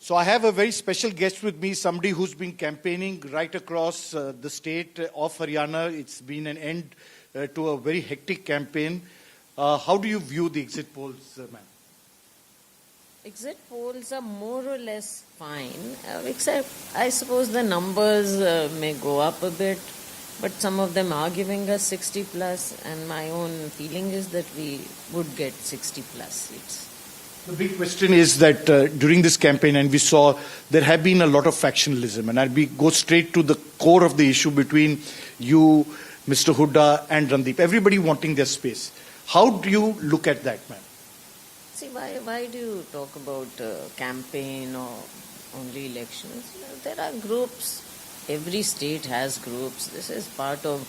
So I have a very special guest with me, somebody who's been campaigning right across the state of Haryana. It's been an end to a very hectic campaign. How do you view the exit polls, ma'am? Exit polls are more or less fine, except I suppose the numbers may go up a bit, but some of them are giving us 60 plus, and my own feeling is that we would get 60 plus seats. The big question is that during this campaign, and we saw there have been a lot of factionalism, and I'll go straight to the core of the issue between you, Mr. Hooda, and Randeep. Everybody wanting their space. How do you look at that, ma'am? See, why do you talk about campaign or only elections? There are groups. Every state has groups. This is part of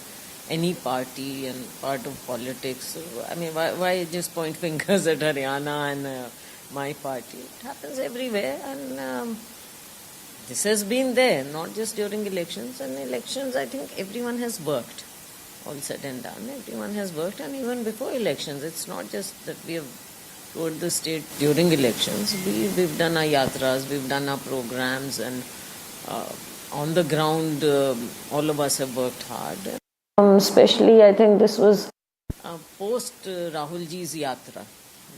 any party and part of politics. So, I mean, why just point fingers at Haryana and my party? It happens everywhere, and this has been there, not just during elections. And elections, I think everyone has worked. All said and done, everyone has worked, and even before elections. It's not just that we have toured the state during elections. We've done our yatras, we've done our programs, and on the ground, all of us have worked hard. Especially, I think this was post Rahul ji's yatra,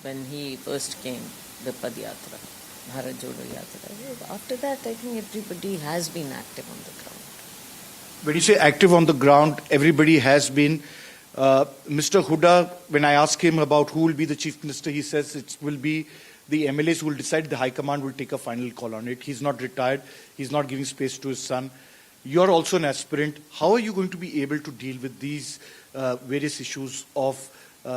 when he first came, the Pad Yatra, Bharat Jodo Yatra. After that, I think everybody has been active on the ground. When you say active on the ground, everybody has been. Mr. Hooda, when I ask him about who will be the chief minister, he says it will be the MLAs who will decide. The High Command will take a final call on it. He's not retired. He's not giving space to his son. You're also an aspirant. How are you going to be able to deal with these various issues of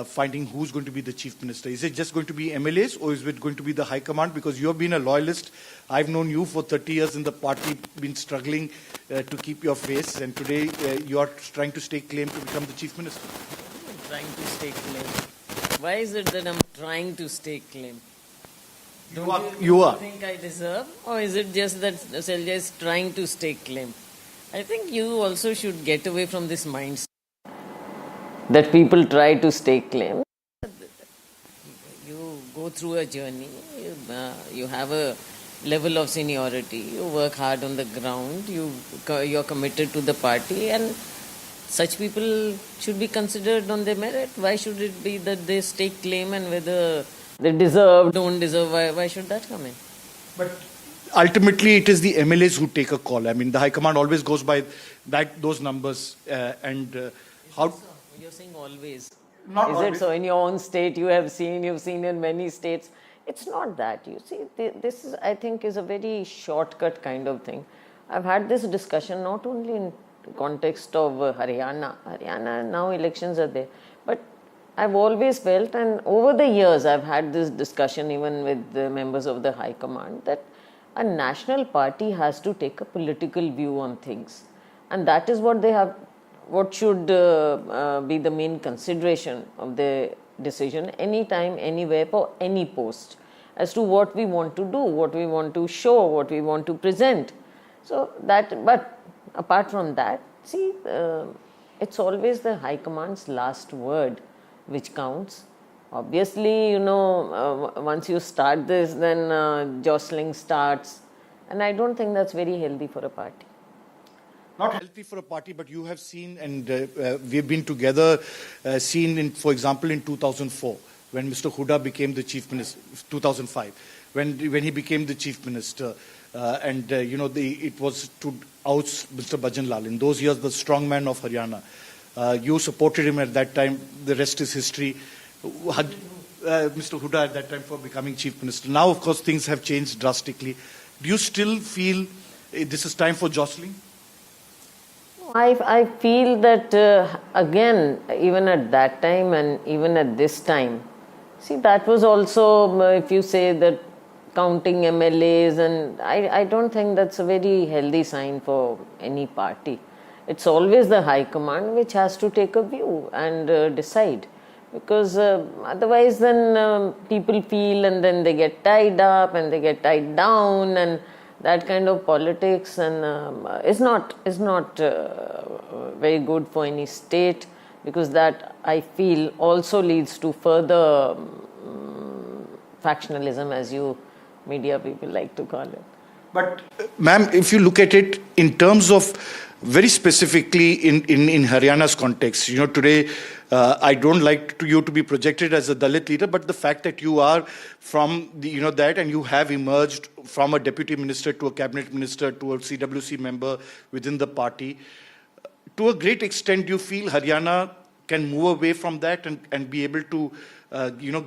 finding who's going to be the chief minister? Is it just going to be MLAs, or is it going to be the High Command? Because you have been a loyalist. I've known you for 30 years in the party, been struggling to keep your face, and today you are trying to stake claim to become the chief minister. I'm trying to stake claim. Why is it that I'm trying to stake claim? You are. Think I deserve, or is it just that Selja is trying to stake claim? I think you also should get away from this mindset that people try to stake claim. You go through a journey, you have a level of seniority, you work hard on the ground, you're committed to the party, and such people should be considered on their merit. Why should it be that they stake claim, and whether they deserve, don't deserve, why should that come in? But ultimately, it is the MLAs who take a call. I mean, the High Command always goes by those numbers. How? You're saying always. Not is always. It so? In your own state, you've seen in many states. It's not that. You see, this is, I think, is a very shortcut kind of thing. I've had this discussion not only in the context of Haryana. Haryana, now elections are there. But I've always felt, and over the years, I've had this discussion even with the members of the High Command, that a national party has to take a political view on things. And that is what they have. What should be the main consideration of the decision anytime, anywhere, for any post, as to what we want to do, what we want to show, what we want to present. So that, but apart from that, see, it's always the High Command's last word which counts. Obviously, once you start this, then jostling starts, and I don't think that's very healthy for a party. Not healthy for a party, but you have seen, and we've been together, seen, for example, in 2004, when Mr. Hooda became the chief minister, 2005, when he became the chief minister, it was to oust Mr. Bhajan Lal. In those years, the strongman of Haryana. You supported him at that time. The rest is history. Mr. Hooda at that time for becoming chief minister. Now, of course, things have changed drastically. Do you still feel this is time for jostling? I feel that, again, even at that time and even at this time, see, that was also, if you say that counting MLAs, and I don't think that's a very healthy sign for any party. It's always the High Command which has to take a view and decide. Because otherwise then people feel, and then they get tied up and they get tied down, and that kind of politics and is not very good for any state, because that, I feel, also leads to further factionalism, as you media people like to call it. But, ma'am, if you look at it in terms of very specifically in Haryana's context, today I don't like you to be projected as a Dalit leader, but the fact that you are from that and you have emerged from a deputy minister to a cabinet minister to a CWC member within the party, to a great extent, do you feel Haryana can move away from that and be able to,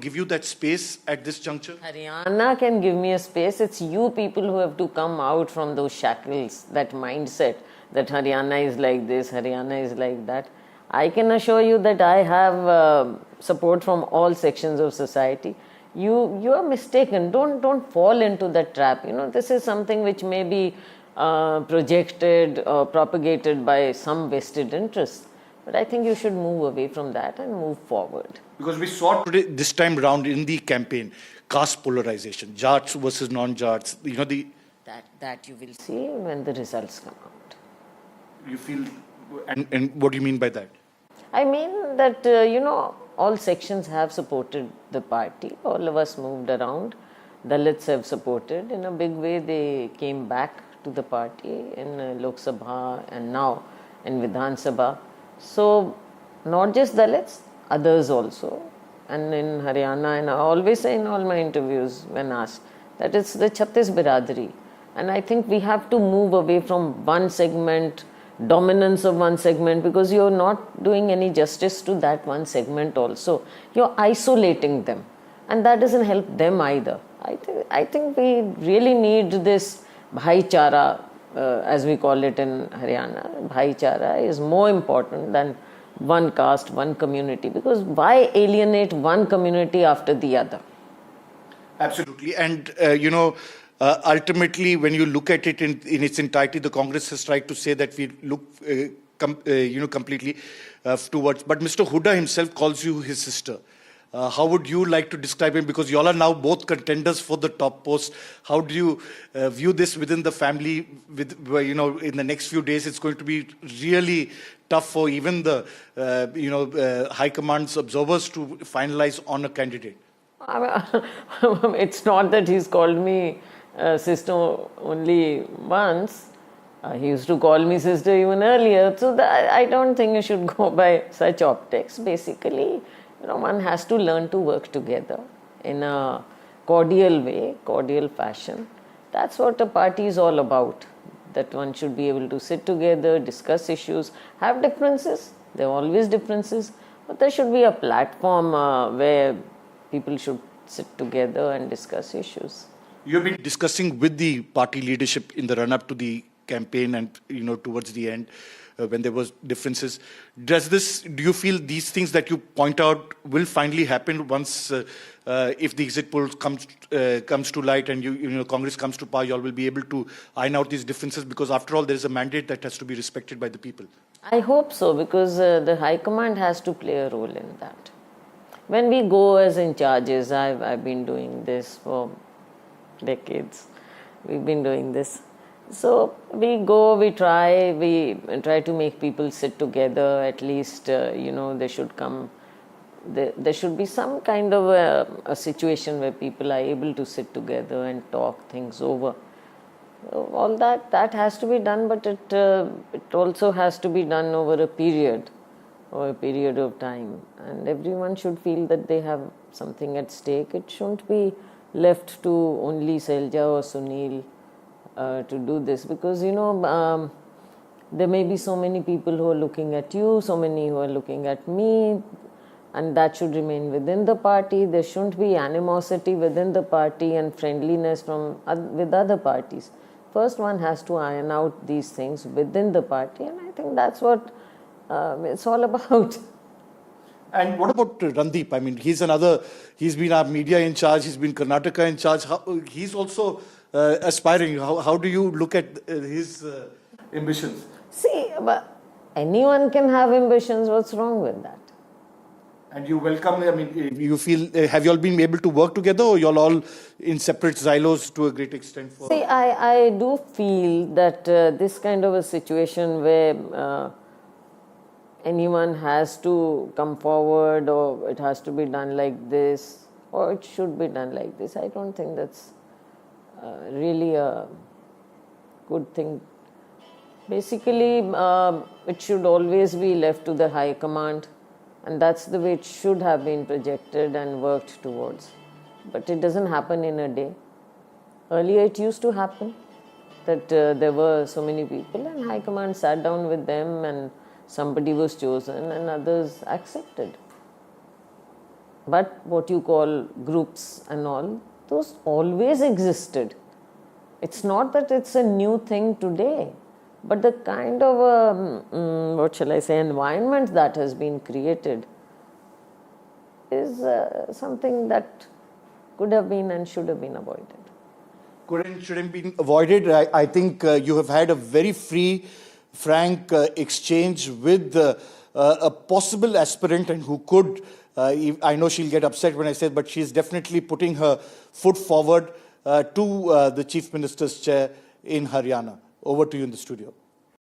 give you that space at this juncture? Haryana can give me a space. It's you people who have to come out from those shackles, that mindset that Haryana is like this, Haryana is like that. I can assure you that I have support from all sections of society. You are mistaken. Don't fall into that trap. This is something which may be projected or propagated by some vested interests. But I think you should move away from that and move forward. Because we saw today, this time round in the campaign, caste polarization, Jats versus non-Jats, That you will see when the results come out. You feel, and what do you mean by that? I mean that, all sections have supported the party. All of us moved around. Dalits have supported. In a big way, they came back to the party in Lok Sabha and now in Vidhan Sabha. So, not just Dalits, others also. And in Haryana, and I always say in all my interviews when asked, that it's the Chhattis Biradari. And I think we have to move away from one segment, dominance of one segment, because you're not doing any justice to that one segment also. You're isolating them. And that doesn't help them either. I think we really need this bhaichara, as we call it in Haryana. Bhaichara is more important than one caste, one community, because why alienate one community after the other? Absolutely. And, ultimately, when you look at it in its entirety, the Congress has tried to say that we look, completely towards. But Mr. Hooda himself calls you his sister. How would you like to describe him? Because you all are now both contenders for the top post. How do you view this within the family? In the next few days, it's going to be really tough for even the, high command's observers to finalize on a candidate. It's not that he's called me sister only once. He used to call me sister even earlier. So I don't think you should go by such optics. Basically, one has to learn to work together in a cordial way, cordial fashion. That's what a party is all about. That one should be able to sit together, discuss issues, have differences. There are always differences. But there should be a platform where people should sit together and discuss issues. You've been discussing with the party leadership in the run-up to the campaign and, towards the end when there was differences. Do you feel these things that you point out will finally happen once, if the exit poll comes to light and Congress comes to power, you all will be able to iron out these differences? Because after all, there is a mandate that has to be respected by the people. I hope so, because the High Command has to play a role in that. When we go as in charges, I've been doing this for decades. We've been doing this. So we go, we try to make people sit together. At least, they should come. There should be some kind of a situation where people are able to sit together and talk things over. All that has to be done, but it also has to be done over a period of time. And everyone should feel that they have something at stake. It shouldn't be left to only Selja or Sunil to do this, because there may be so many people who are looking at you, so many who are looking at me, and that should remain within the party. There shouldn't be animosity within the party and friendliness with other parties. First, one has to iron out these things within the party, and I think that's what it's all about. And what about Randeep? I mean, he's been our media in charge, he's been Karnataka in charge. He's also aspiring. How do you look at his ambitions? See, but anyone can have ambitions. What's wrong with that? And you welcome, you feel, have you all been able to work together, or you're all in separate silos to a great extent? See, I do feel that this kind of a situation where anyone has to come forward, or it has to be done like this, or it should be done like this, I don't think that's really a good thing. Basically, it should always be left to the High Command, and that's the way it should have been projected and worked towards. But it doesn't happen in a day. Earlier, it used to happen that there were so many people, and High Command sat down with them, and somebody was chosen, and others accepted. But what you call groups and all, those always existed. It's not that it's a new thing today, but the kind of, what shall I say, environment that has been created is something that could have been and should have been avoided. Shouldn't be avoided. I think you have had a very free, frank exchange with a possible aspirant and who could, I know she'll get upset when I say, but she's definitely putting her foot forward to the Chief Minister's chair in Haryana. Over to you in the studio.